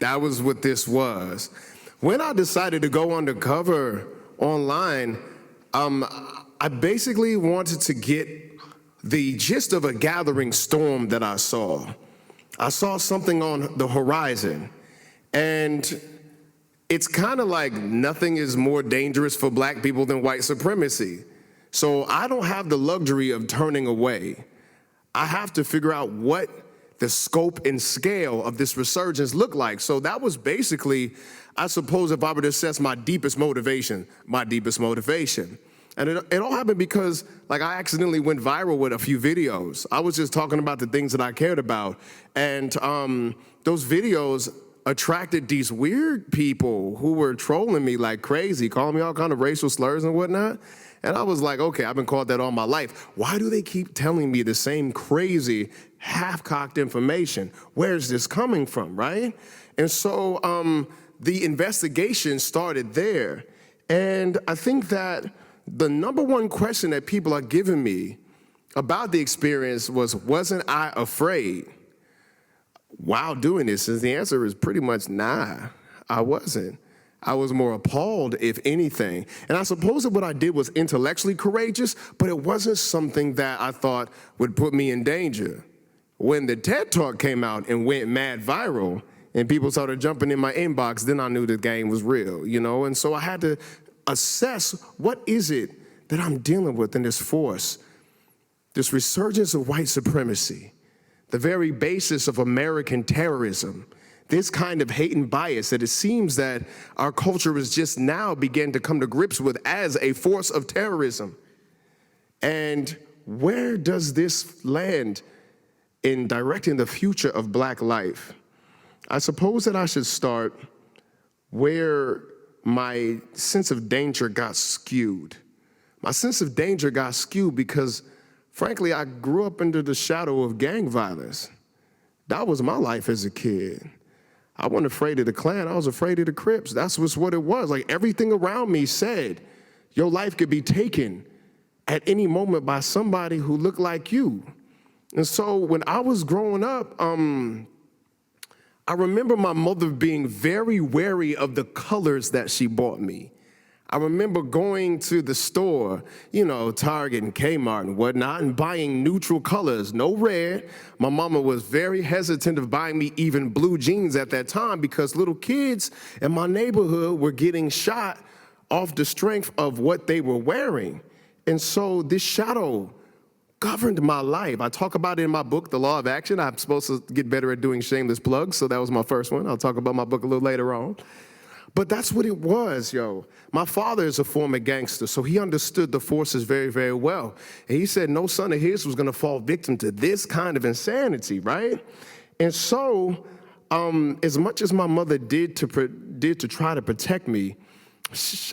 That was what this was. When I decided to go undercover online, I basically wanted to get the gist of a gathering storm that I saw. I saw something on the horizon, and it's kind of like nothing is more dangerous for black people than white supremacy. So I don't have the luxury of turning away. I have to figure out what the scope and scale of this resurgence look like. So that was basically, I suppose, if I were to assess my deepest motivation. And it all happened because, like, I accidentally went viral with a few videos. I was just talking about the things that I cared about. And those videos attracted these weird people who were trolling me like crazy, calling me all kind of racial slurs and whatnot. And I was like, okay, I've been called that all my life. Why do they keep telling me the same crazy, half-cocked information? Where's this coming from, right? And so the investigation started there. And I think that the number one question that people are giving me about the experience was, wasn't I afraid while doing this? And the answer is pretty much nah, I wasn't. I was more appalled, if anything. And I suppose that what I did was intellectually courageous, but it wasn't something that I thought would put me in danger. When the TED Talk came out and went mad viral, and people started jumping in my inbox, then I knew the game was real, you know? And so I had to assess, what is it that I'm dealing with in this force, this resurgence of white supremacy, the very basis of American terrorism, this kind of hate and bias that it seems that our culture is just now beginning to come to grips with as a force of terrorism. And where does this land in directing the future of black life? I suppose that I should start where my sense of danger got skewed. My sense of danger got skewed because, frankly, I grew up under the shadow of gang violence. That was my life as a kid. I wasn't afraid of the Klan, I was afraid of the Crips. That's what it was. Like, everything around me said, your life could be taken at any moment by somebody who looked like you. And so when I was growing up, I remember my mother being very wary of the colors that she bought me. I remember going to the store, you know, Target and Kmart and whatnot, and buying neutral colors, no red. My mama was very hesitant of buying me even blue jeans at that time because little kids in my neighborhood were getting shot off the strength of what they were wearing. And so this shadow governed my life. I talk about it in my book, The Law of Action. I'm supposed to get better at doing shameless plugs, so that was my first one. I'll talk about my book a little later on. But that's what it was, yo. My father is a former gangster, so he understood the forces very, very well. And he said no son of his was gonna fall victim to this kind of insanity, right? And so, as much as my mother did to try to protect me,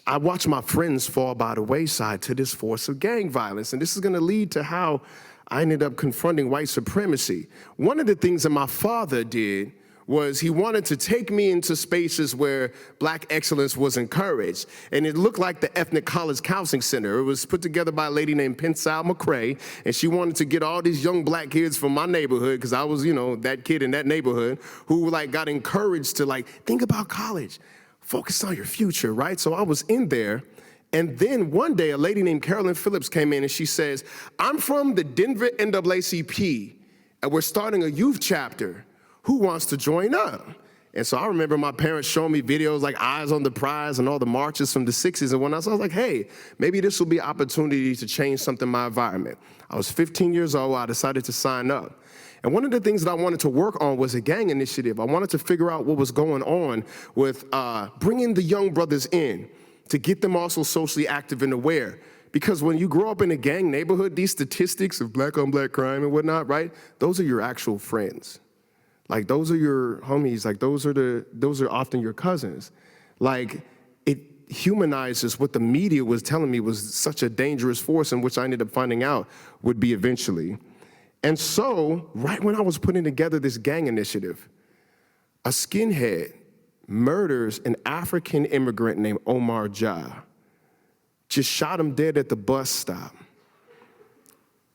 I watched my friends fall by the wayside to this force of gang violence. And this is gonna lead to how I ended up confronting white supremacy. One of the things that my father did was he wanted to take me into spaces where black excellence was encouraged. And it looked like the Ethnic College Counseling Center. It was put together by a lady named Pensile McCrae, and she wanted to get all these young black kids from my neighborhood, because I was, you know, that kid in that neighborhood, who like got encouraged to like, think about college, focus on your future, right? So I was in there. And then one day, a lady named Carolyn Phillips came in and she says, I'm from the Denver NAACP, and we're starting a youth chapter. Who wants to join up? And so I remember my parents showing me videos like Eyes on the Prize and all the marches from the 60s and whatnot. So I was like, hey, maybe this will be an opportunity to change something in my environment. I was 15 years old, I decided to sign up. And one of the things that I wanted to work on was a gang initiative. I wanted to figure out what was going on with bringing the young brothers in to get them also socially active and aware. Because when you grow up in a gang neighborhood, these statistics of black on black crime and whatnot, right? Those are your actual friends. Like, those are your homies, like those are often your cousins. Like, it humanizes what the media was telling me was such a dangerous force, in which I ended up finding out would be eventually. And so, right when I was putting together this gang initiative, a skinhead murders an African immigrant named Omar Jah. Just shot him dead at the bus stop.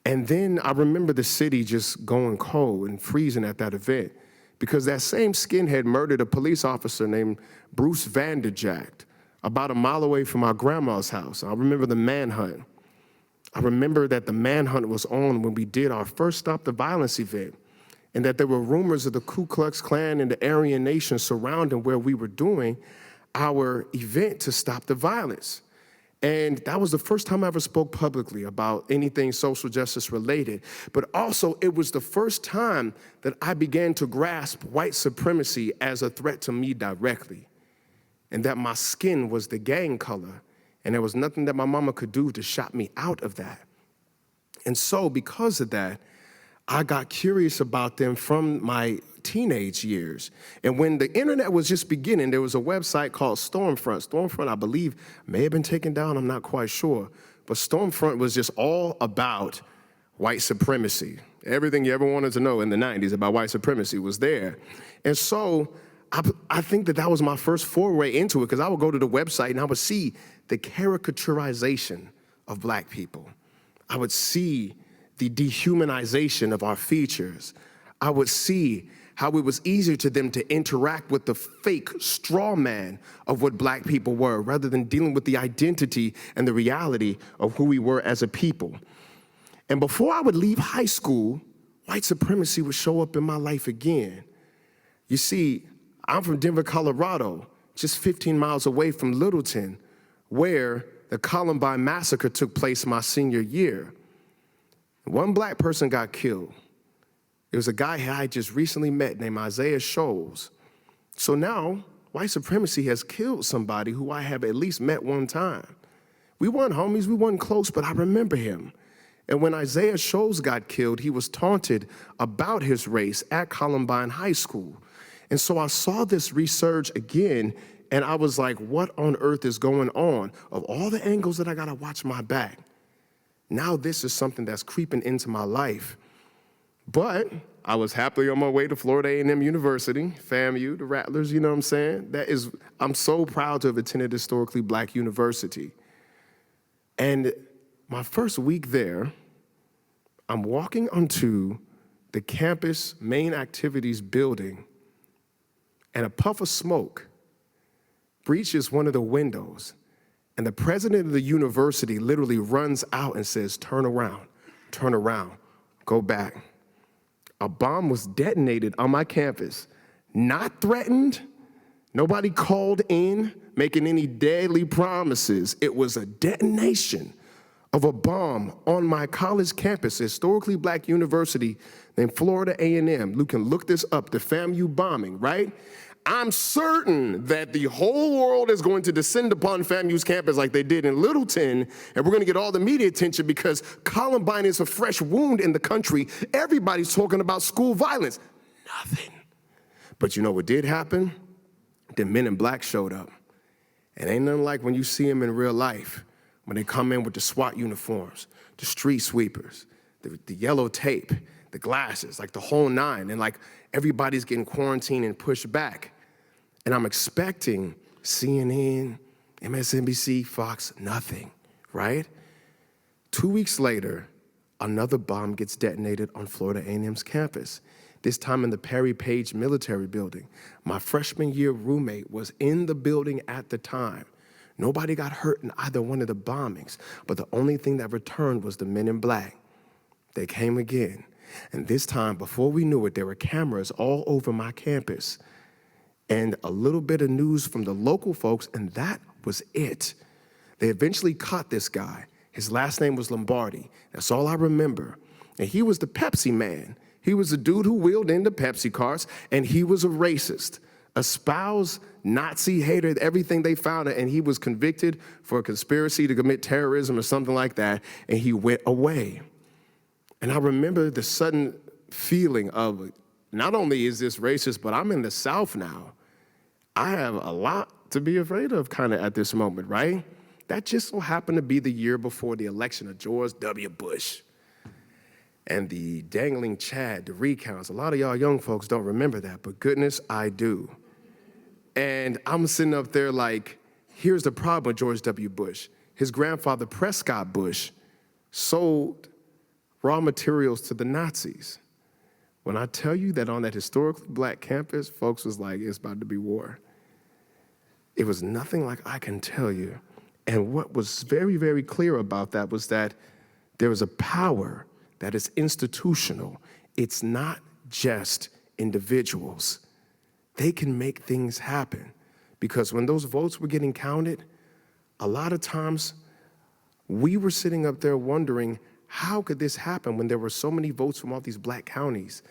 And then I remember the city just going cold and freezing at that event, because that same skinhead murdered a police officer named Bruce Vanderjack about a mile away from our grandma's house. I remember the manhunt. I remember that the manhunt was on when we did our first Stop the Violence event, and that there were rumors of the Ku Klux Klan and the Aryan Nation surrounding where we were doing our event to stop the violence. And that was the first time I ever spoke publicly about anything social justice related. But also, it was the first time that I began to grasp white supremacy as a threat to me directly, and that my skin was the gang color, and there was nothing that my mama could do to shut me out of that. And so, because of that, I got curious about them from my teenage years. And when the internet was just beginning, there was a website called Stormfront. Stormfront, I believe, may have been taken down, I'm not quite sure. But Stormfront was just all about white supremacy. Everything you ever wanted to know in the 90s about white supremacy was there. And so I think that was my first foray into it, because I would go to the website and I would see the caricaturization of black people. I would see the dehumanization of our features. I would see how it was easier to them to interact with the fake straw man of what black people were, rather than dealing with the identity and the reality of who we were as a people. And before I would leave high school, white supremacy would show up in my life again. You see, I'm from Denver, Colorado, just 15 miles away from Littleton, where the Columbine massacre took place my senior year. One black person got killed. It was a guy I had just recently met named Isaiah Shoals. So now, white supremacy has killed somebody who I have at least met one time. We weren't homies, we weren't close, but I remember him. And when Isaiah Shoals got killed, he was taunted about his race at Columbine High School. And so I saw this resurge again, and I was like, what on earth is going on? Of all the angles that I gotta watch my back, now this is something that's creeping into my life. But I was happily on my way to Florida A&M University, FAMU, the Rattlers, you know what I'm saying? I'm so proud to have attended a historically black university. And my first week there, I'm walking onto the campus main activities building, and a puff of smoke breaches one of the windows, and the president of the university literally runs out and says, turn around, go back. A bomb was detonated on my campus, not threatened, nobody called in, making any deadly promises. It was a detonation of a bomb on my college campus, a historically black university named Florida A&M. You can look this up, the FAMU bombing, right? I'm certain that the whole world is going to descend upon FAMU's campus like they did in Littleton, and we're going to get all the media attention because Columbine is a fresh wound in the country. Everybody's talking about school violence. Nothing. But you know what did happen? The men in black showed up. And ain't nothing like when you see them in real life, when they come in with the SWAT uniforms, the street sweepers, the yellow tape, the glasses, like the whole nine, and like everybody's getting quarantined and pushed back. And I'm expecting CNN, MSNBC, Fox, nothing, right? 2 weeks later, another bomb gets detonated on Florida A&M's campus, this time in the Perry Page Military Building. My freshman year roommate was in the building at the time. Nobody got hurt in either one of the bombings, but the only thing that returned was the men in black. They came again. And this time, before we knew it, there were cameras all over my campus and a little bit of news from the local folks, and that was it. They eventually caught this guy. His last name was Lombardi. That's all I remember. And he was the Pepsi man. He was the dude who wheeled in the Pepsi carts, and he was a racist, espoused Nazi hater, everything they found, and he was convicted for a conspiracy to commit terrorism or something like that, and he went away. And I remember the sudden feeling of, not only is this racist, but I'm in the South now. I have a lot to be afraid of kind of at this moment, right? That just so happened to be the year before the election of George W. Bush. And the dangling Chad, the recounts, a lot of y'all young folks don't remember that, but goodness, I do. And I'm sitting up there like, here's the problem with George W. Bush. His grandfather, Prescott Bush, sold raw materials to the Nazis. When I tell you that on that historically black campus, folks was like, it's about to be war. It was nothing like I can tell you. And what was very, very clear about that was that there is a power that is institutional. It's not just individuals. They can make things happen. Because when those votes were getting counted, a lot of times we were sitting up there wondering, how could this happen when there were so many votes from all these black counties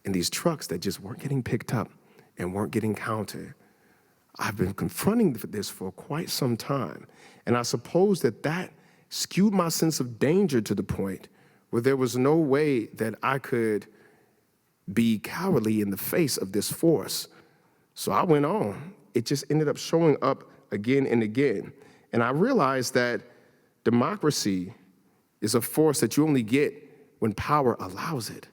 and these trucks that just weren't getting picked up and weren't getting counted? I've been confronting this for quite some time. And I suppose that skewed my sense of danger to the point where there was no way that I could be cowardly in the face of this force. So I went on. It just ended up showing up again and again. And I realized that democracy is a force that you only get when power allows it.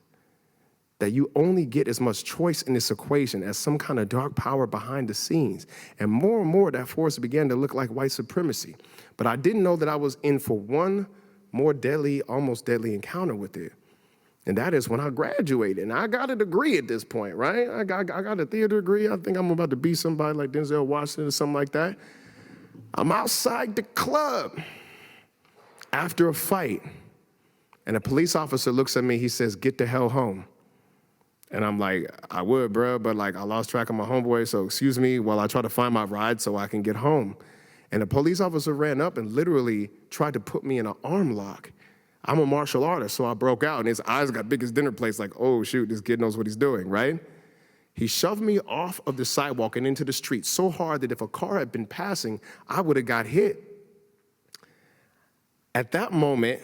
That you only get as much choice in this equation as some kind of dark power behind the scenes. And more, that force began to look like white supremacy. But I didn't know that I was in for one more deadly, almost deadly encounter with it. And that is when I graduated. And I got a degree at this point, right? I got a theater degree. I think I'm about to be somebody like Denzel Washington or something like that. I'm outside the club after a fight. And a police officer looks at me, he says, "Get the hell home." And I'm like, I would, bro, but like I lost track of my homeboy, so excuse me while I try to find my ride so I can get home. And the police officer ran up and literally tried to put me in an arm lock. I'm a martial artist, so I broke out, and his eyes got big as dinner plates, like, oh, shoot, this kid knows what he's doing, right? He shoved me off of the sidewalk and into the street so hard that if a car had been passing, I would have got hit. At that moment,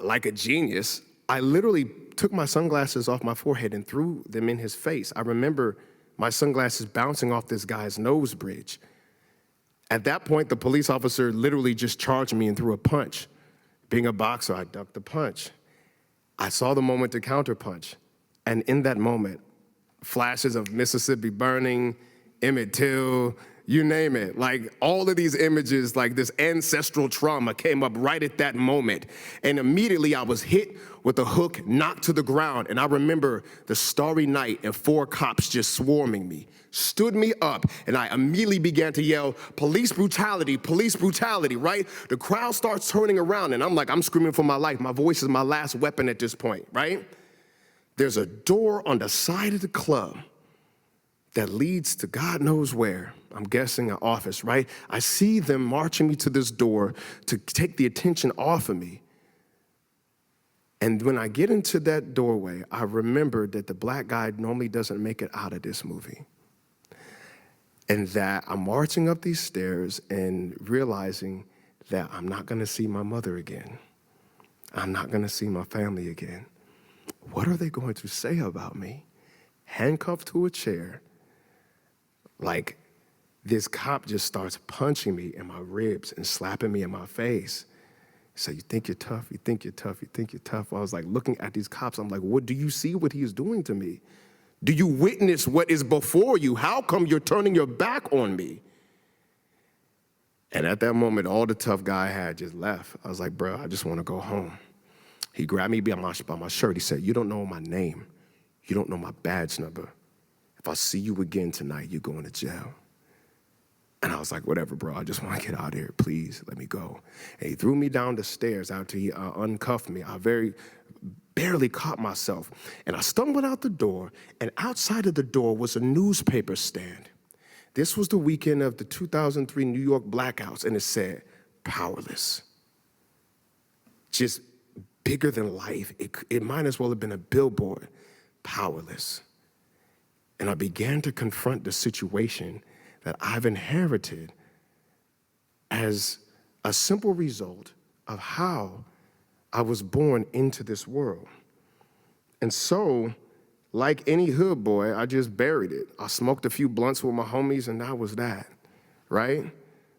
like a genius, I literally took my sunglasses off my forehead and threw them in his face. I remember my sunglasses bouncing off this guy's nose bridge. At that point, the police officer literally just charged me and threw a punch. Being a boxer, I ducked the punch. I saw the moment to counterpunch. And in that moment, flashes of Mississippi burning, Emmett Till, you name it. Like all of these images, like this ancestral trauma came up right at that moment. And immediately I was hit with a hook, knocked to the ground. And I remember the starry night and 4 cops just swarming me, stood me up, and I immediately began to yell, police brutality, right? The crowd starts turning around and I'm screaming for my life. My voice is my last weapon at this point, right? There's a door on the side of the club that leads to God knows where. I'm guessing an office, right? I see them marching me to this door to take the attention off of me. And when I get into that doorway, I remember that the black guy normally doesn't make it out of this movie. And that I'm marching up these stairs and realizing that I'm not gonna see my mother again. I'm not gonna see my family again. What are they going to say about me? Handcuffed to a chair, like this cop just starts punching me in my ribs and slapping me in my face. He said, you think you're tough, you think you're tough, you think you're tough. I was like looking at these cops, I'm like, what do you see what he is doing to me? Do you witness what is before you? How come you're turning your back on me? And at that moment, all the tough guy had just left. I was like, bro, I just want to go home. He grabbed me by my shirt. He said, you don't know my name. You don't know my badge number. If I see you again tonight, you're going to jail. And I was like, whatever, bro. I just want to get out of here. Please, let me go. And he threw me down the stairs after he uncuffed me. I barely caught myself. And I stumbled out the door, and outside of the door was a newspaper stand. This was the weekend of the 2003 New York blackouts, and it said, powerless. Just bigger than life. It might as well have been a billboard. Powerless. And I began to confront the situation that I've inherited as a simple result of how I was born into this world. And so, like any hood boy, I just buried it. I smoked a few blunts with my homies, and that was that, right?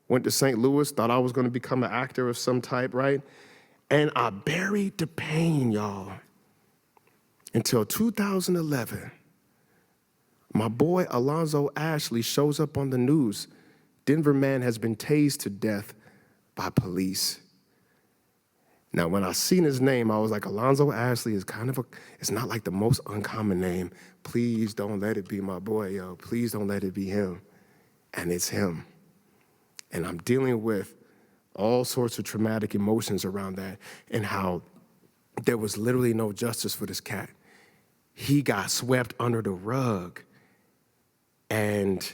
Went to St. Louis, thought I was gonna become an actor of some type, right? And I buried the pain, y'all, until 2011. My boy Alonzo Ashley shows up on the news. Denver man has been tased to death by police. Now, when I seen his name, I was like, Alonzo Ashley is it's not like the most uncommon name. Please don't let it be my boy, yo. Please don't let it be him. And it's him. And I'm dealing with all sorts of traumatic emotions around that and how there was literally no justice for this cat. He got swept under the rug. And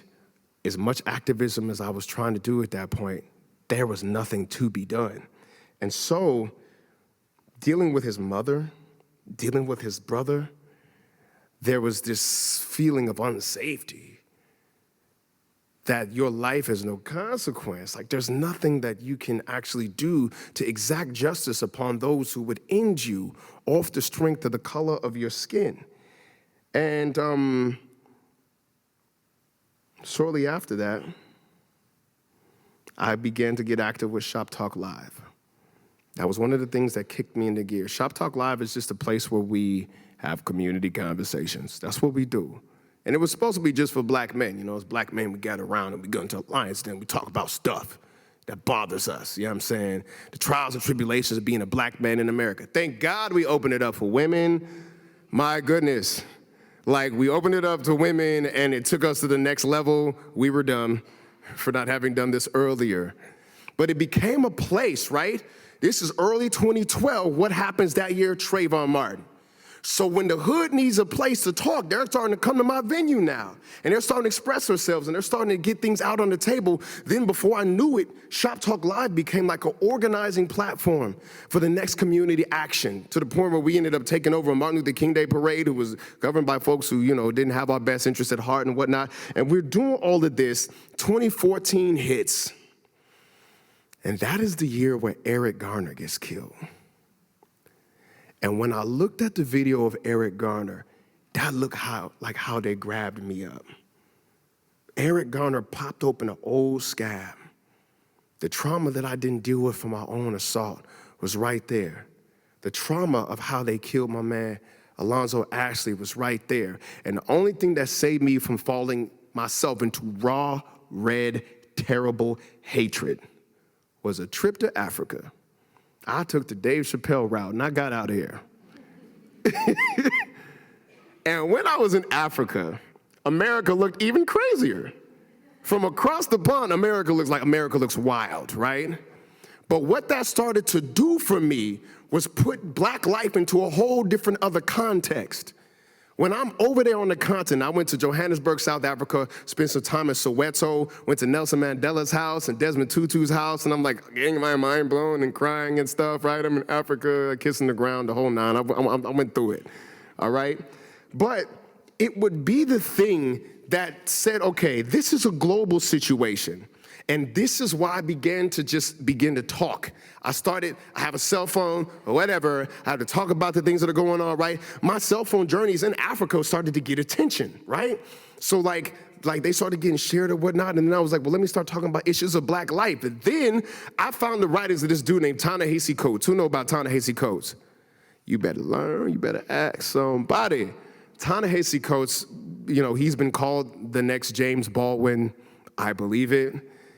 as much activism as I was trying to do at that point, there was nothing to be done. And so, dealing with his mother, dealing with his brother, there was this feeling of unsafety, that your life has no consequence. Like, there's nothing that you can actually do to exact justice upon those who would end you off the strength of the color of your skin. And shortly after that, I began to get active with Shop Talk Live. That was one of the things that kicked me into gear. Shop Talk Live is just a place where we have community conversations. That's what we do. And it was supposed to be just for black men. You know, as black men, we gather around and we go into alliance, then we talk about stuff that bothers us. You know what I'm saying? The trials and tribulations of being a black man in America. Thank God we opened it up for women. My goodness. Like, we opened it up to women and it took us to the next level. We were dumb for not having done this earlier. But it became a place, right? This is early 2012. What happens that year? Trayvon Martin. So when the hood needs a place to talk, they're starting to come to my venue now. And they're starting to express themselves and they're starting to get things out on the table. Then before I knew it, Shop Talk Live became like an organizing platform for the next community action, to the point where we ended up taking over a Martin Luther King Day parade, who was governed by folks who, you know, didn't have our best interests at heart and whatnot. And we're doing all of this. 2014 hits. And that is the year where Eric Garner gets killed. And when I looked at the video of Eric Garner, that looked like how they grabbed me up. Eric Garner popped open an old scab. The trauma that I didn't deal with from my own assault was right there. The trauma of how they killed my man, Alonzo Ashley, was right there. And the only thing that saved me from falling myself into raw, red, terrible hatred was a trip to Africa. I took the Dave Chappelle route and I got out of here. And when I was in Africa, America looked even crazier. From across the pond, America looks wild, right? But what that started to do for me was put black life into a whole different other context. When I'm over there on the continent, I went to Johannesburg, South Africa, spent some time in Soweto, went to Nelson Mandela's house and Desmond Tutu's house, and I'm like getting my mind blown and crying and stuff, right? I'm in Africa, kissing the ground, the whole nine. I went through it, all right? But it would be the thing that said, okay, this is a global situation. And this is why I began to talk. I have a cell phone or whatever. I had to talk about the things that are going on, right? My cell phone journeys in Africa started to get attention, right? So like they started getting shared or whatnot. And then I was like, well, let me start talking about issues of black life. And then I found the writings of this dude named Ta-Nehisi Coates. Who know about Ta-Nehisi Coates? You better learn, you better ask somebody. Ta-Nehisi Coates, you know, he's been called the next James Baldwin. I believe it.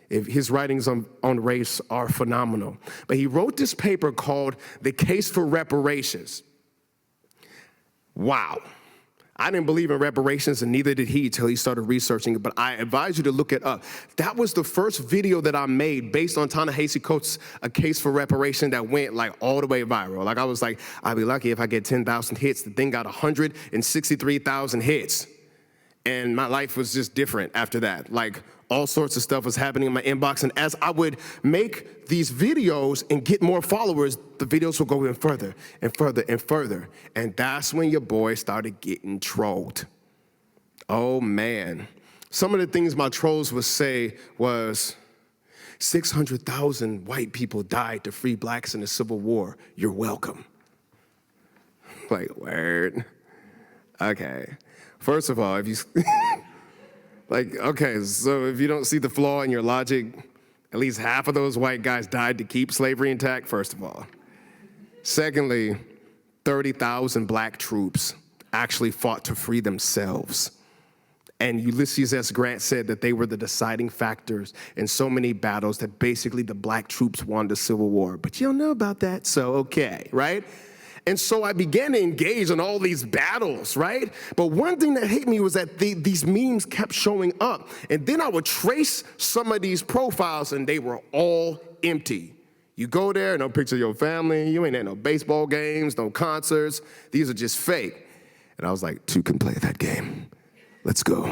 His writings on race are phenomenal. But he wrote this paper called The Case for Reparations. Wow. I didn't believe in reparations, and neither did he till he started researching it, but I advise you to look it up. That was the first video that I made based on Ta-Nehisi Coates' A Case for Reparation that went like all the way viral. Like I was like, I'd be lucky if I get 10,000 hits. The thing got 163,000 hits. And my life was just different after that. Like, all sorts of stuff was happening in my inbox. And as I would make these videos and get more followers, the videos would go even further and further and further. And that's when your boy started getting trolled. Oh, man. Some of the things my trolls would say was, 600,000 white people died to free blacks in the Civil War. You're welcome. Like, word. Okay. First of all, if you... Like, okay, so if you don't see the flaw in your logic, at least half of those white guys died to keep slavery intact, first of all. Secondly, 30,000 black troops actually fought to free themselves. And Ulysses S. Grant said that they were the deciding factors in so many battles that basically the black troops won the Civil War. But you don't know about that, so okay, right? And so I began to engage in all these battles, right? But one thing that hit me was that these memes kept showing up. And then I would trace some of these profiles and they were all empty. You go there, no picture of your family, you ain't at no baseball games, no concerts. These are just fake. And I was like, two can play that game. Let's go.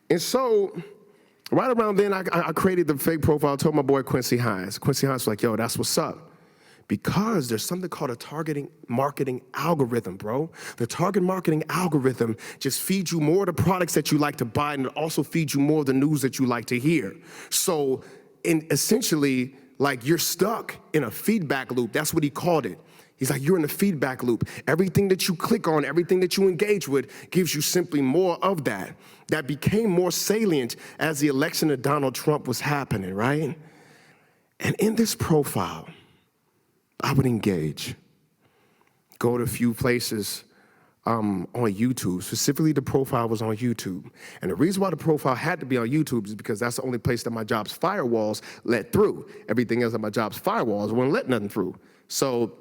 And so right around then, I created the fake profile, told my boy Quincy Hines. Quincy Hines was like, yo, that's what's up. Because there's something called a targeting marketing algorithm, bro. The target marketing algorithm just feeds you more of the products that you like to buy, and it also feeds you more of the news that you like to hear. So essentially, like, you're stuck in a feedback loop. That's what he called it. He's like, you're in a feedback loop. Everything that you click on, everything that you engage with gives you simply more of that. That became more salient as the election of Donald Trump was happening, right? And in this profile, I would engage, go to a few places on YouTube. Specifically, the profile was on YouTube. And the reason why the profile had to be on YouTube is because that's the only place that my job's firewalls let through. Everything else at my job's firewalls wouldn't let nothing through. So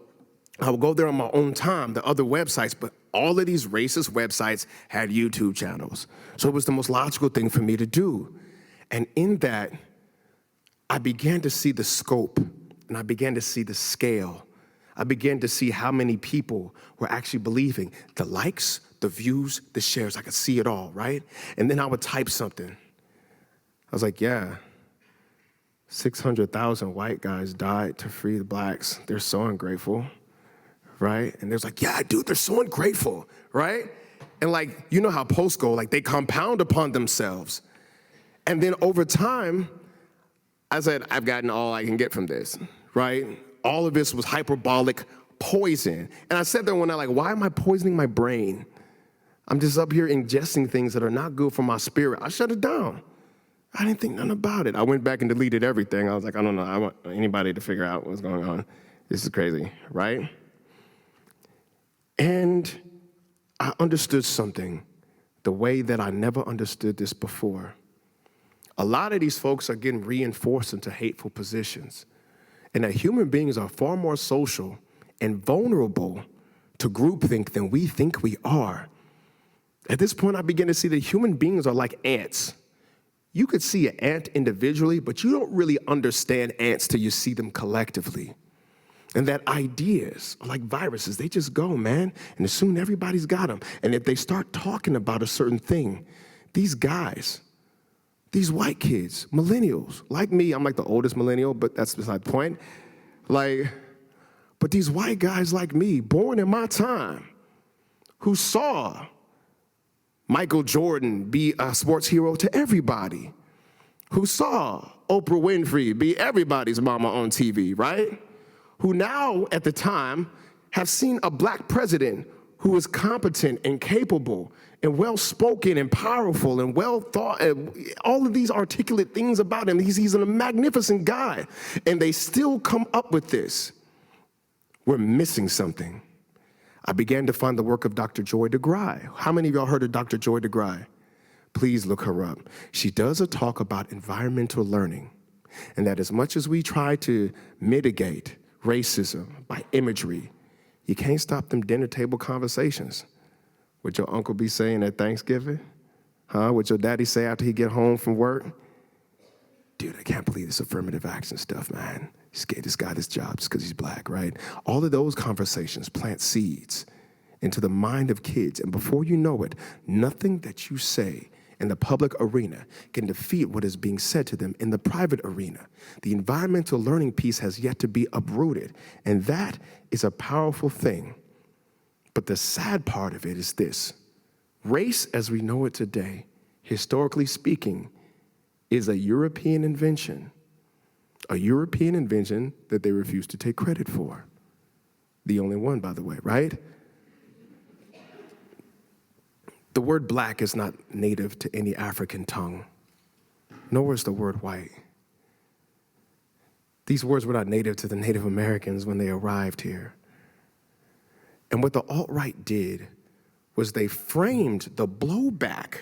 I would go there on my own time, the other websites, but all of these racist websites had YouTube channels. So it was the most logical thing for me to do. And in that, I began to see the scope, and I began to see the scale. I began to see how many people were actually believing the likes, the views, the shares. I could see it all, right? And then I would type something. I was like, yeah, 600,000 white guys died to free the blacks. They're so ungrateful. Right? And there's like, yeah, dude, they're so ungrateful, right? And like, you know how posts go, like they compound upon themselves. And then over time, I said, I've gotten all I can get from this, right? All of this was hyperbolic poison. And I said that when I like, why am I poisoning my brain? I'm just up here ingesting things that are not good for my spirit. I shut it down. I didn't think nothing about it. I went back and deleted everything. I was like, I don't know. I want anybody to figure out what's going on. This is crazy, right? And I understood something the way that I never understood this before. A lot of these folks are getting reinforced into hateful positions, and that human beings are far more social and vulnerable to groupthink than we think we are. At this point, I began to see that human beings are like ants. You could see an ant individually, but you don't really understand ants till you see them collectively. And that ideas are like viruses. They just go, man. And soon everybody's got them. And if they start talking about a certain thing, these guys, these white kids, millennials, like me, I'm like the oldest millennial, but that's beside the point. Like, but these white guys like me, born in my time, who saw Michael Jordan be a sports hero to everybody, who saw Oprah Winfrey be everybody's mama on TV, right? Who now, at the time, have seen a black president who is competent and capable and well-spoken and powerful and well-thought, all of these articulate things about him. He's a magnificent guy. And they still come up with this. We're missing something. I began to find the work of Dr. Joy DeGruy. How many of y'all heard of Dr. Joy DeGruy? Please look her up. She does a talk about environmental learning, and that as much as we try to mitigate racism by imagery, you can't stop them dinner table conversations. What your uncle be saying at Thanksgiving? Huh? What your daddy say after he get home from work? Dude, I can't believe this affirmative action stuff, man. Just gave this guy this job just because he's black, right? All of those conversations plant seeds into the mind of kids, and before you know it, nothing that you say in the public arena can defeat what is being said to them in the private arena. The environmental learning piece has yet to be uprooted, and that is a powerful thing. But the sad part of it is this: race as we know it today, historically speaking, is a European invention that they refuse to take credit for. The only one, by the way, right? The word black is not native to any African tongue, nor is the word white. These words were not native to the Native Americans when they arrived here. And what the alt-right did was they framed the blowback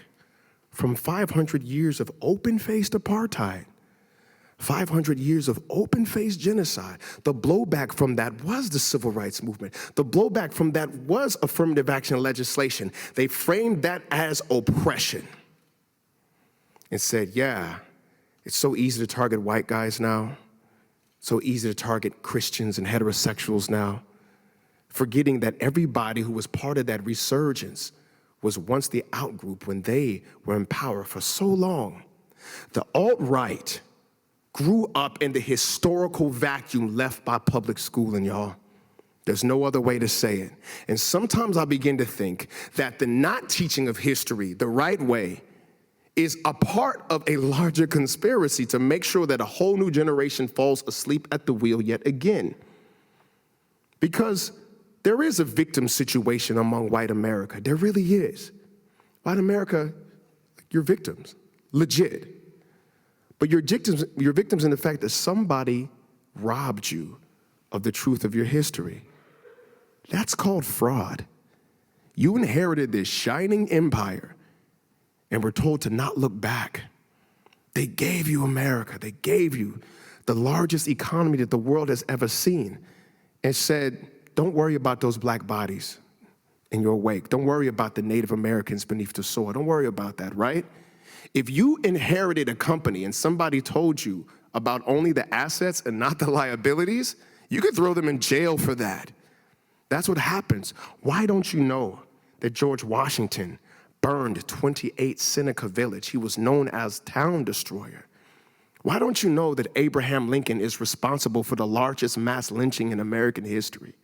from 500 years of open-faced apartheid, 500 years of open-faced genocide. The blowback from that was the civil rights movement. The blowback from that was affirmative action legislation. They framed that as oppression and said, yeah, it's so easy to target white guys now, so easy to target Christians and heterosexuals now, forgetting that everybody who was part of that resurgence was once the out-group when they were in power for so long. The alt-right grew up in the historical vacuum left by public schooling, y'all. There's no other way to say it. And sometimes I begin to think that the not teaching of history the right way is a part of a larger conspiracy to make sure that a whole new generation falls asleep at the wheel yet again. Because there is a victim situation among white America. There really is. White America, you're victims, legit. But you're victims in the fact that somebody robbed you of the truth of your history. That's called fraud. You inherited this shining empire and were told to not look back. They gave you America. They gave you the largest economy that the world has ever seen and said, don't worry about those black bodies in your wake. Don't worry about the Native Americans beneath the soil. Don't worry about that, right? If you inherited a company and somebody told you about only the assets and not the liabilities, you could throw them in jail for that. That's what happens. Why don't you know that George Washington burned 28 Seneca Village? He was known as Town Destroyer. Why don't you know that Abraham Lincoln is responsible for the largest mass lynching in American history?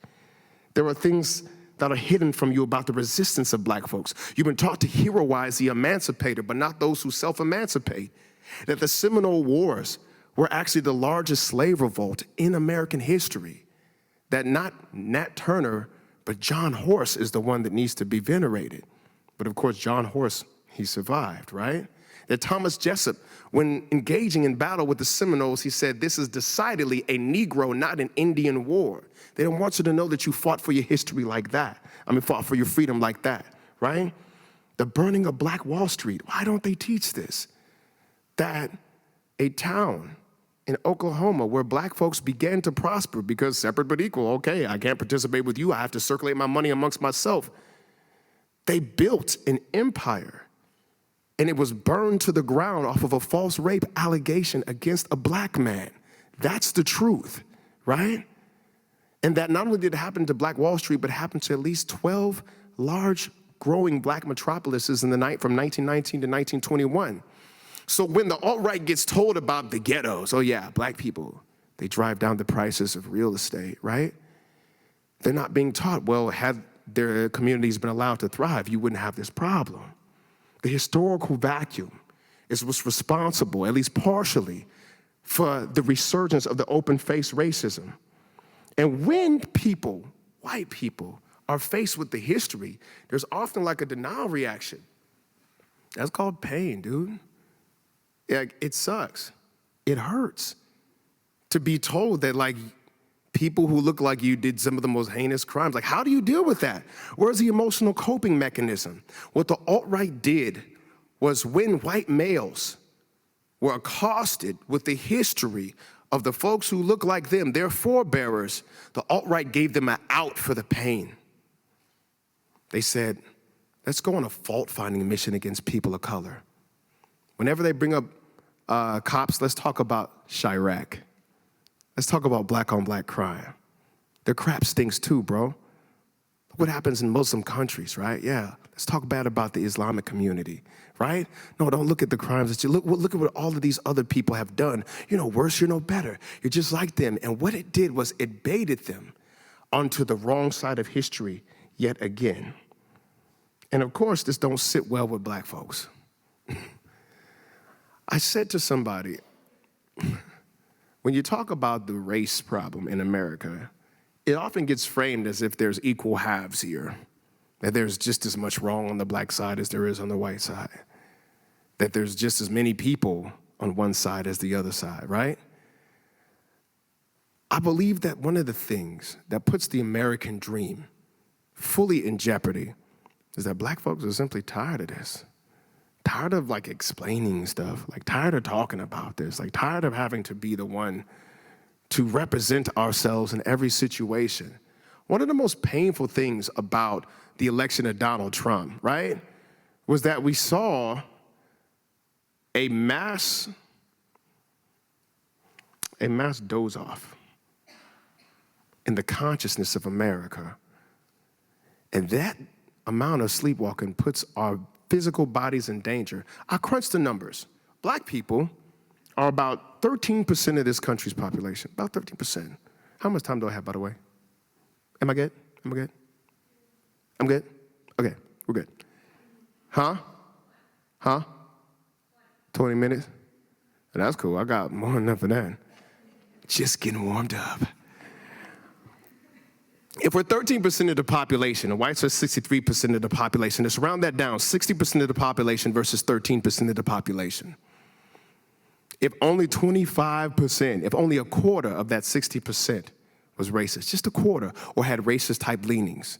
There are things that are hidden from you about the resistance of black folks. You've been taught to heroize the emancipator, but not those who self-emancipate. That the Seminole Wars were actually the largest slave revolt in American history. That not Nat Turner, but John Horse is the one that needs to be venerated. But of course, John Horse, he survived, right? That Thomas Jessup, when engaging in battle with the Seminoles, he said, this is decidedly a Negro, not an Indian war. They don't want you to know that you fought for your history like that. Fought for your freedom like that, right? The burning of Black Wall Street. Why don't they teach this? That a town in Oklahoma where black folks began to prosper because separate but equal, okay, I can't participate with you, I have to circulate my money amongst myself. They built an empire and it was burned to the ground off of a false rape allegation against a black man. That's the truth, right? And that not only did it happen to Black Wall Street, but happened to at least 12 large growing black metropolises in the night from 1919 to 1921. So when the alt-right gets told about the ghettos, oh yeah, black people, they drive down the prices of real estate, right? They're not being taught, well, had their communities been allowed to thrive, you wouldn't have this problem. The historical vacuum is what's responsible, at least partially, for the resurgence of the open-faced racism. And when people, white people, are faced with the history, there's often like a denial reaction. That's called pain, dude. Yeah, it sucks. It hurts to be told that like people who look like you did some of the most heinous crimes. Like, how do you deal with that? Where's the emotional coping mechanism? What the alt-right did was when white males were accosted with the history of the folks who look like them, their forebearers, the alt-right gave them an out for the pain. They said, let's go on a fault-finding mission against people of color. Whenever they bring up cops, let's talk about Chirac. Let's talk about black-on-black crime. Their crap stinks too, bro. What happens in Muslim countries, right? Yeah, let's talk bad about the Islamic community, right? No, don't look at the crimes that you look at what all of these other people have done. You're no worse, you're no better. You're just like them. And what it did was it baited them onto the wrong side of history yet again. And of course, this don't sit well with black folks. I said to somebody, when you talk about the race problem in America, it often gets framed as if there's equal halves here, that there's just as much wrong on the black side as there is on the white side, that there's just as many people on one side as the other side, right? I believe that one of the things that puts the American dream fully in jeopardy is that black folks are simply tired of this. tired of like explaining stuff, like tired of talking about this, like tired of having to be the one to represent ourselves in every situation. One of the most painful things about the election of Donald Trump, right, was that we saw a mass doze off in the consciousness of America. And that amount of sleepwalking puts our physical bodies in danger. I crunched the numbers. Black people are about 13% of this country's population, about 13%. How much time do I have, by the way? Am I good? Am I good? I'm good? Okay, we're good. Huh? 20 minutes? That's cool. I got more than enough of that. Just getting warmed up. If we're 13% of the population, and whites are 63% of the population, let's round that down, 60% of the population versus 13% of the population. If only 25%, if only a quarter of that 60% was racist, just a quarter, or had racist type leanings,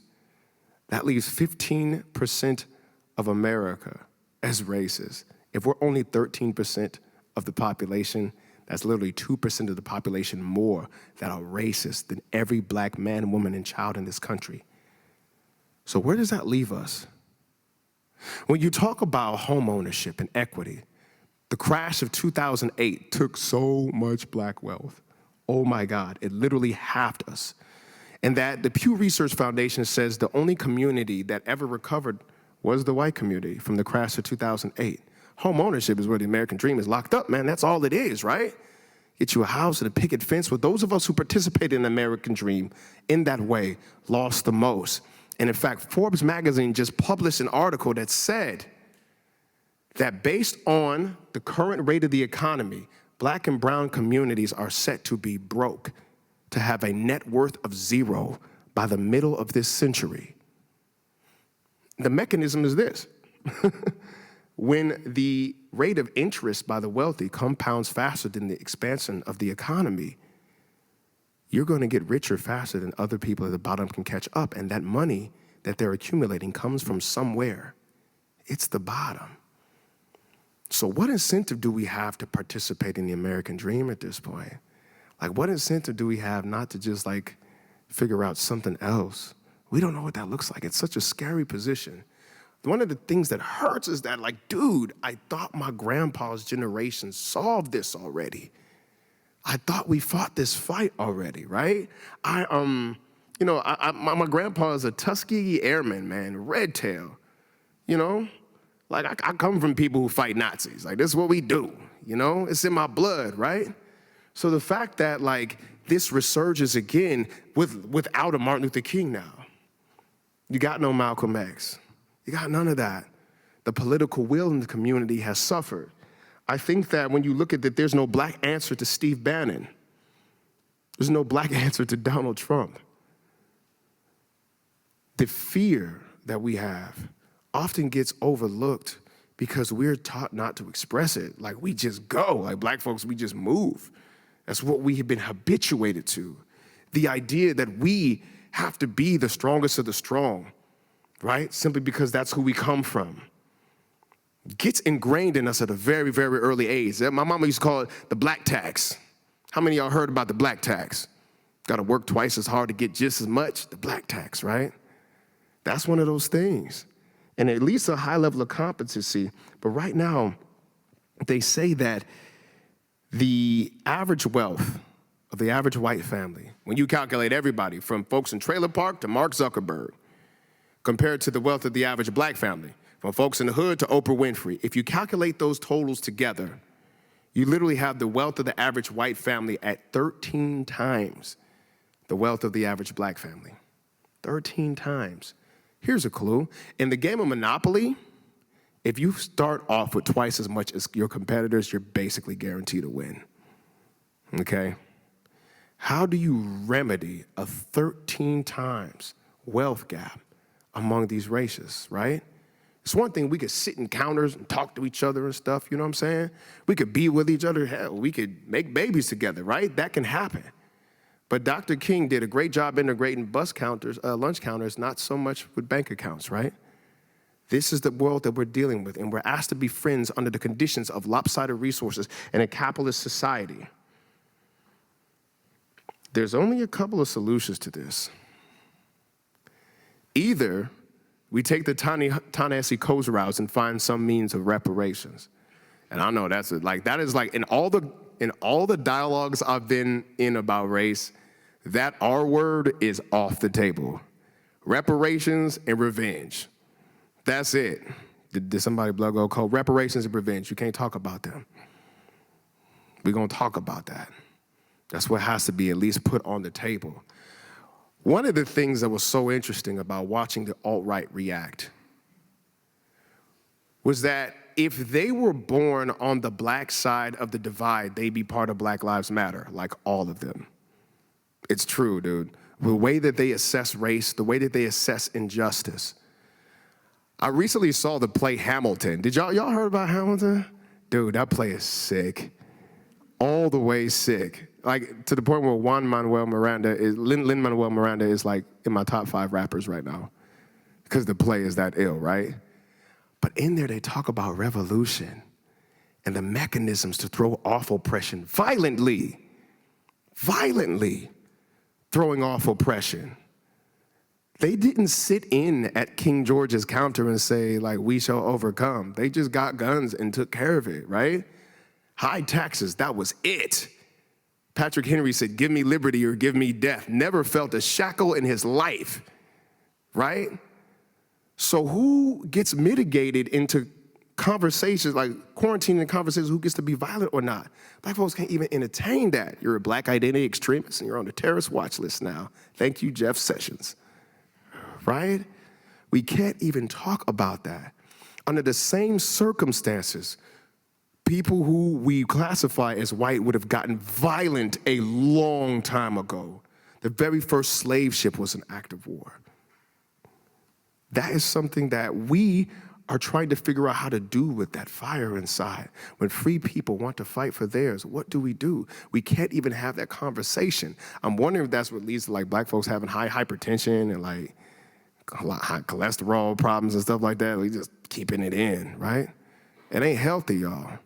that leaves 15% of America as racist. If we're only 13% of the population, that's literally 2% of the population more that are racist than every black man, woman, and child in this country. So where does that leave us? When you talk about home ownership and equity, the crash of 2008 took so much black wealth. Oh my God, it literally halved us. And that the Pew Research Foundation says the only community that ever recovered was the white community from the crash of 2008. Home ownership is where the American dream is locked up, man. That's all it is, right? Get you a house and a picket fence. Well, those of us who participated in the American dream in that way lost the most. And in fact, Forbes magazine just published an article that said that based on the current rate of the economy, black and brown communities are set to be broke, to have a net worth of 0 by the middle of this century. The mechanism is this. When the rate of interest by the wealthy compounds faster than the expansion of the economy, you're going to get richer faster than other people at the bottom can catch up. And that money that they're accumulating comes from somewhere. It's the bottom. So what incentive do we have to participate in the American dream at this point? Like, what incentive do we have not to just like figure out something else? We don't know what that looks like. It's such a scary position. One of the things that hurts is that, like, dude, I thought my grandpa's generation solved this already. I thought we fought this fight already, right? My grandpa is a Tuskegee Airman, man, red tail, you know? Like, I come from people who fight Nazis. Like, this is what we do, you know? It's in my blood, right? So the fact that, like, this resurges again without a Martin Luther King now. You got no Malcolm X. You got none of that. The political will in the community has suffered. I think that when you look at that, there's no black answer to Steve Bannon. There's no black answer to Donald Trump. The fear that we have often gets overlooked because we're taught not to express it. Like, we just go. Like, black folks, we just move. That's what we have been habituated to. The idea that we have to be the strongest of the strong, right? Simply because that's who we come from. Gets ingrained in us at a very, very early age. My mama used to call it the black tax. How many of y'all heard about the black tax? Got to work twice as hard to get just as much. The black tax, right? That's one of those things. And at least a high level of competency. But right now, they say that the average wealth of the average white family, when you calculate everybody from folks in Trailer Park to Mark Zuckerberg, compared to the wealth of the average black family, from folks in the hood to Oprah Winfrey, if you calculate those totals together, you literally have the wealth of the average white family at 13 times the wealth of the average black family. 13 times. Here's a clue. In the game of Monopoly, if you start off with twice as much as your competitors, you're basically guaranteed to win. Okay? How do you remedy a 13 times wealth gap among these races, right? It's one thing we could sit in counters and talk to each other and stuff, you know what I'm saying? We could be with each other, hell, we could make babies together, right? That can happen. But Dr. King did a great job integrating lunch counters, not so much with bank accounts, right? This is the world that we're dealing with, and we're asked to be friends under the conditions of lopsided resources in a capitalist society. There's only a couple of solutions to this. Either we take the Ta-Nehisi Coates routes and find some means of reparations. And I know that is like in all the dialogues I've been in about race, that R word is off the table. Reparations and revenge. That's it. Did somebody blood go cold? Reparations and revenge. You can't talk about them. We're going to talk about that. That's what has to be at least put on the table. One of the things that was so interesting about watching the alt-right react was that if they were born on the black side of the divide, they'd be part of Black Lives Matter, like all of them. It's true, dude. The way that they assess race, the way that they assess injustice. I recently saw the play Hamilton. Did y'all heard about Hamilton? Dude, that play is sick. All the way sick. Like, to the point where Lin-Manuel Miranda is like in my top 5 rappers right now. Because the play is that ill, right? But in there, they talk about revolution and the mechanisms to throw off oppression violently throwing off oppression. They didn't sit in at King George's counter and say, like, we shall overcome. They just got guns and took care of it, right? High taxes, that was it. Patrick Henry said, give me liberty or give me death. Never felt a shackle in his life, right? So who gets mitigated into conversations, like quarantining conversations, who gets to be violent or not? Black folks can't even entertain that. You're a black identity extremist and you're on the terrorist watch list now. Thank you, Jeff Sessions. Right? We can't even talk about that. Under the same circumstances, people who we classify as white would have gotten violent a long time ago. The very first slave ship was an act of war. That is something that we are trying to figure out how to do with that fire inside. When free people want to fight for theirs, what do? We can't even have that conversation. I'm wondering if that's what leads to like black folks having high hypertension and like high cholesterol problems and stuff like that. We just keeping it in, right? It ain't healthy, y'all.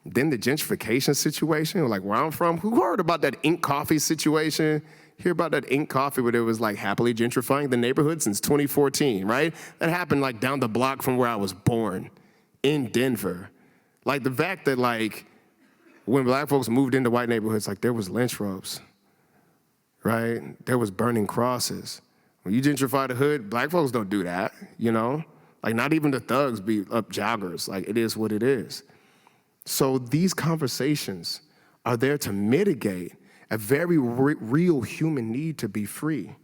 Then the gentrification situation, like where I'm from, who heard about that Inc. Coffee situation? Hear about that Inc. Coffee where it was like happily gentrifying the neighborhood since 2014, right? That happened like down the block from where I was born in Denver. Like the fact that like when black folks moved into white neighborhoods, like there was lynch robes, right? There was burning crosses. When you gentrify the hood, black folks don't do that, you know? Like not even the thugs be up joggers. Like it is what it is. So these conversations are there to mitigate a very real human need to be free.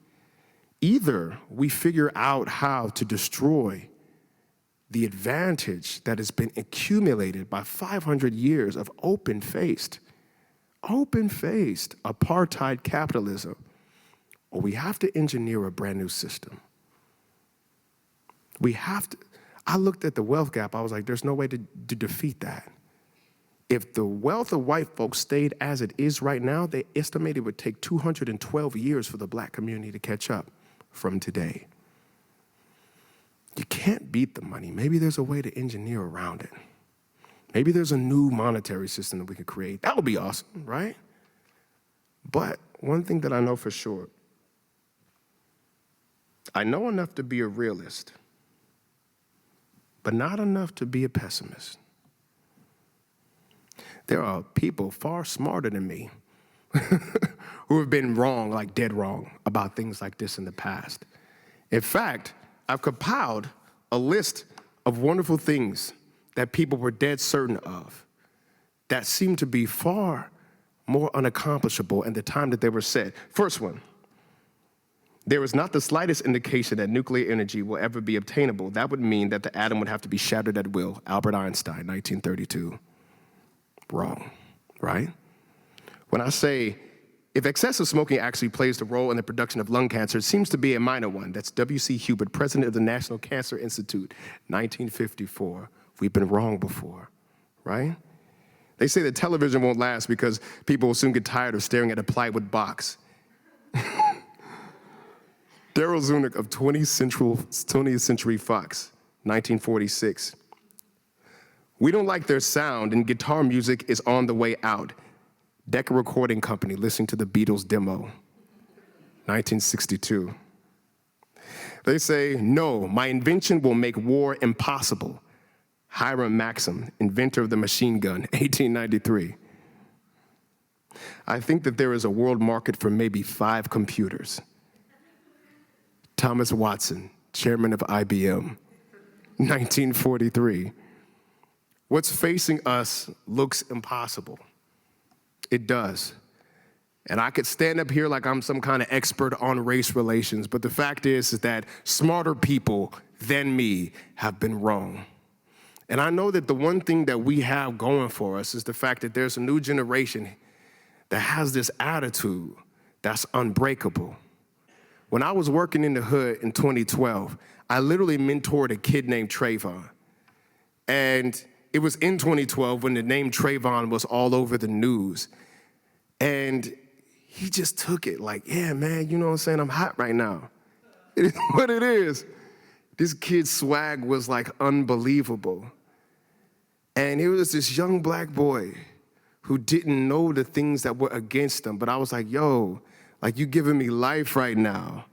Either we figure out how to destroy the advantage that has been accumulated by 500 years of open-faced apartheid capitalism, or we have to engineer a brand new system. We have to. I looked at the wealth gap, I was like, there's no way to defeat that. If the wealth of white folks stayed as it is right now, they estimate it would take 212 years for the black community to catch up from today. You can't beat the money. Maybe there's a way to engineer around it. Maybe there's a new monetary system that we could create. That would be awesome, right? But one thing that I know for sure, I know enough to be a realist, but not enough to be a pessimist. There are people far smarter than me who have been wrong, like dead wrong, about things like this in the past. In fact, I've compiled a list of wonderful things that people were dead certain of that seemed to be far more unaccomplishable in the time that they were said. First one, there is not the slightest indication that nuclear energy will ever be obtainable. That would mean that the atom would have to be shattered at will. Albert Einstein, 1932. Wrong, right? When I say, if excessive smoking actually plays the role in the production of lung cancer, it seems to be a minor one. That's W.C. Hubert, president of the National Cancer Institute, 1954. We've been wrong before, right? They say that television won't last because people will soon get tired of staring at a plywood box. Daryl Zunick of 20th Century Fox, 1946. We don't like their sound, and guitar music is on the way out. Decca Recording Company listening to the Beatles demo, 1962. They say, no, my invention will make war impossible. Hiram Maxim, inventor of the machine gun, 1893. I think that there is a world market for maybe 5 computers. Thomas Watson, chairman of IBM, 1943. What's facing us looks impossible. It does. And I could stand up here like I'm some kind of expert on race relations, but the fact is that smarter people than me have been wrong. And I know that the one thing that we have going for us is the fact that there's a new generation that has this attitude that's unbreakable. When I was working in the hood in 2012, I literally mentored a kid named Trayvon. And it was in 2012 when the name Trayvon was all over the news. And he just took it like, yeah, man, you know what I'm saying? I'm hot right now. It is what it is. This kid's swag was like unbelievable. And it was this young black boy who didn't know the things that were against him. But I was like, yo, like you giving me life right now.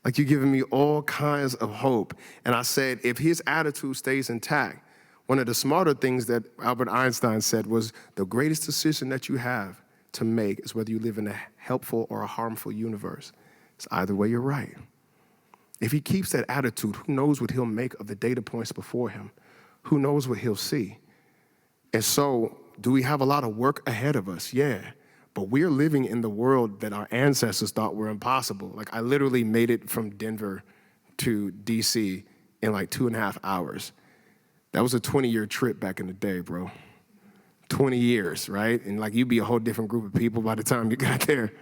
Like you giving me all kinds of hope. And I said, if his attitude stays intact, one of the smarter things that Albert Einstein said was the greatest decision that you have to make is whether you live in a helpful or a harmful universe. It's either way, you're right. If he keeps that attitude, who knows what he'll make of the data points before him? Who knows what he'll see? And so, do we have a lot of work ahead of us? Yeah. But we're living in the world that our ancestors thought were impossible. Like, I literally made it from Denver to DC in like 2.5 hours. That was a 20-year trip back in the day, bro. 20 years, right? And like you'd be a whole different group of people by the time you got there,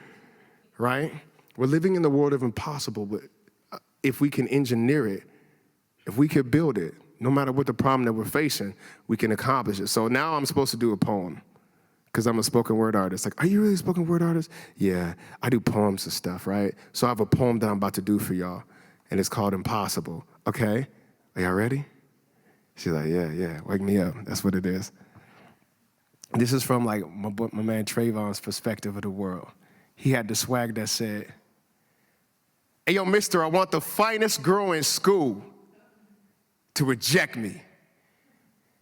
right? We're living in the world of impossible, but if we can engineer it, if we could build it, no matter what the problem that we're facing, we can accomplish it. So now I'm supposed to do a poem because I'm a spoken word artist. Like, are you really a spoken word artist? Yeah, I do poems and stuff, right? So I have a poem that I'm about to do for y'all, and it's called Impossible. Okay, are y'all ready? She's like, yeah, wake me up. That's what it is. This is from like my man Trayvon's perspective of the world. He had the swag that said, hey, yo, mister, I want the finest girl in school to reject me.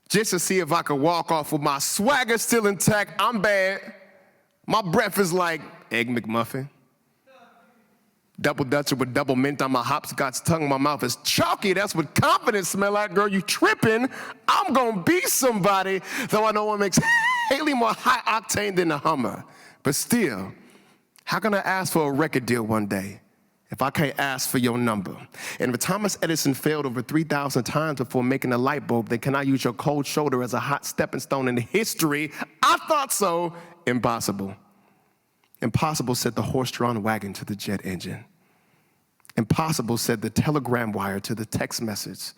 Just to see if I could walk off with my swagger still intact. I'm bad. My breath is like Egg McMuffin. Double Dutcher with double mint on my hopscotch tongue. My mouth is chalky. That's what confidence smell like. Girl, you tripping. I'm going to be somebody. Though I know what makes Haley more high octane than a Hummer. But still, how can I ask for a record deal one day if I can't ask for your number? And if Thomas Edison failed over 3,000 times before making a light bulb, then can I use your cold shoulder as a hot stepping stone in history? I thought so. Impossible. Impossible said the horse-drawn wagon to the jet engine. Impossible said the telegram wire to the text message.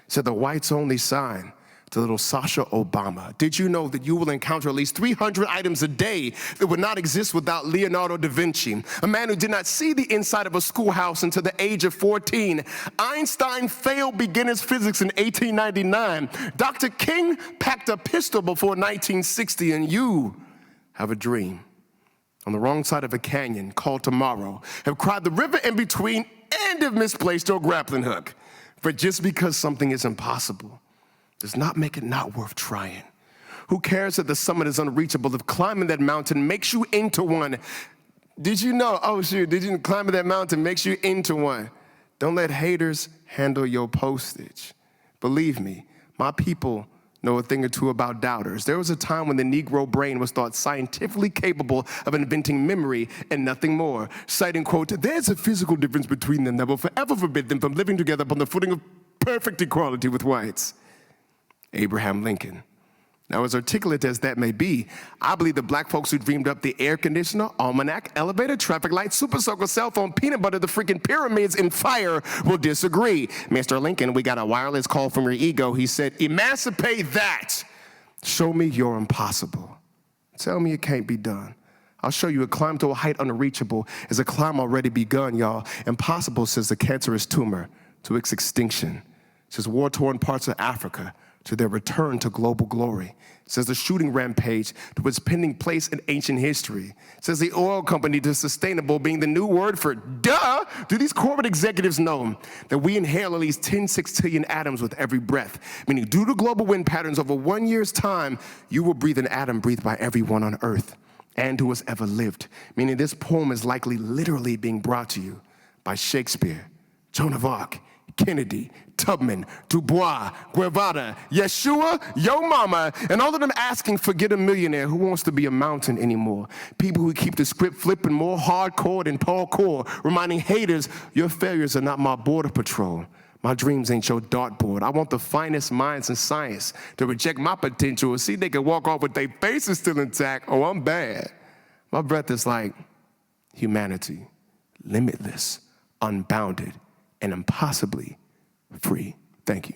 Said the whites-only sign to little Sasha Obama. Did you know that you will encounter at least 300 items a day that would not exist without Leonardo da Vinci, a man who did not see the inside of a schoolhouse until the age of 14. Einstein failed beginner's physics in 1899. Dr. King packed a pistol before 1960, and you have a dream. On the wrong side of a canyon called tomorrow, have cried the river in between and have misplaced your grappling hook. For just because something is impossible does not make it not worth trying. Who cares that the summit is unreachable if climbing that mountain makes you into one? Did you know, oh shoot, did you climbing that mountain makes you into one? Don't let haters handle your postage. Believe me, my people know a thing or two about doubters. There was a time when the Negro brain was thought scientifically capable of inventing memory and nothing more. Citing, quote, there's a physical difference between them that will forever forbid them from living together upon the footing of perfect equality with whites. Abraham Lincoln. Now, as articulate as that may be, I believe the black folks who dreamed up the air conditioner, almanac, elevator, traffic light, super soaker, cell phone, peanut butter, the freaking pyramids, and fire will disagree. Mr. Lincoln, we got a wireless call from your ego. He said, emancipate that. Show me you're impossible. Tell me it can't be done. I'll show you a climb to a height unreachable is a climb already begun, y'all. Impossible, says the cancerous tumor, to its extinction. It says war-torn parts of Africa to their return to global glory. It says the shooting rampage to its pending place in ancient history. It says the oil company to sustainable being the new word for duh. Do these corporate executives know that we inhale at least 10 sextillion atoms with every breath? Meaning due to global wind patterns over 1 year's time, you will breathe an atom breathed by everyone on earth and who has ever lived. Meaning this poem is likely literally being brought to you by Shakespeare, Joan of Arc, Kennedy, Tubman, Dubois, Guevara, Yeshua, Yo Mama, and all of them asking, forget a millionaire who wants to be a mountain anymore. People who keep the script flipping more hardcore than Paul Core, reminding haters, your failures are not my border patrol. My dreams ain't your dartboard. I want the finest minds in science to reject my potential and see they can walk off with their faces still intact. Oh, I'm bad. My breath is like humanity, limitless, unbounded, and impossibly free. Thank you.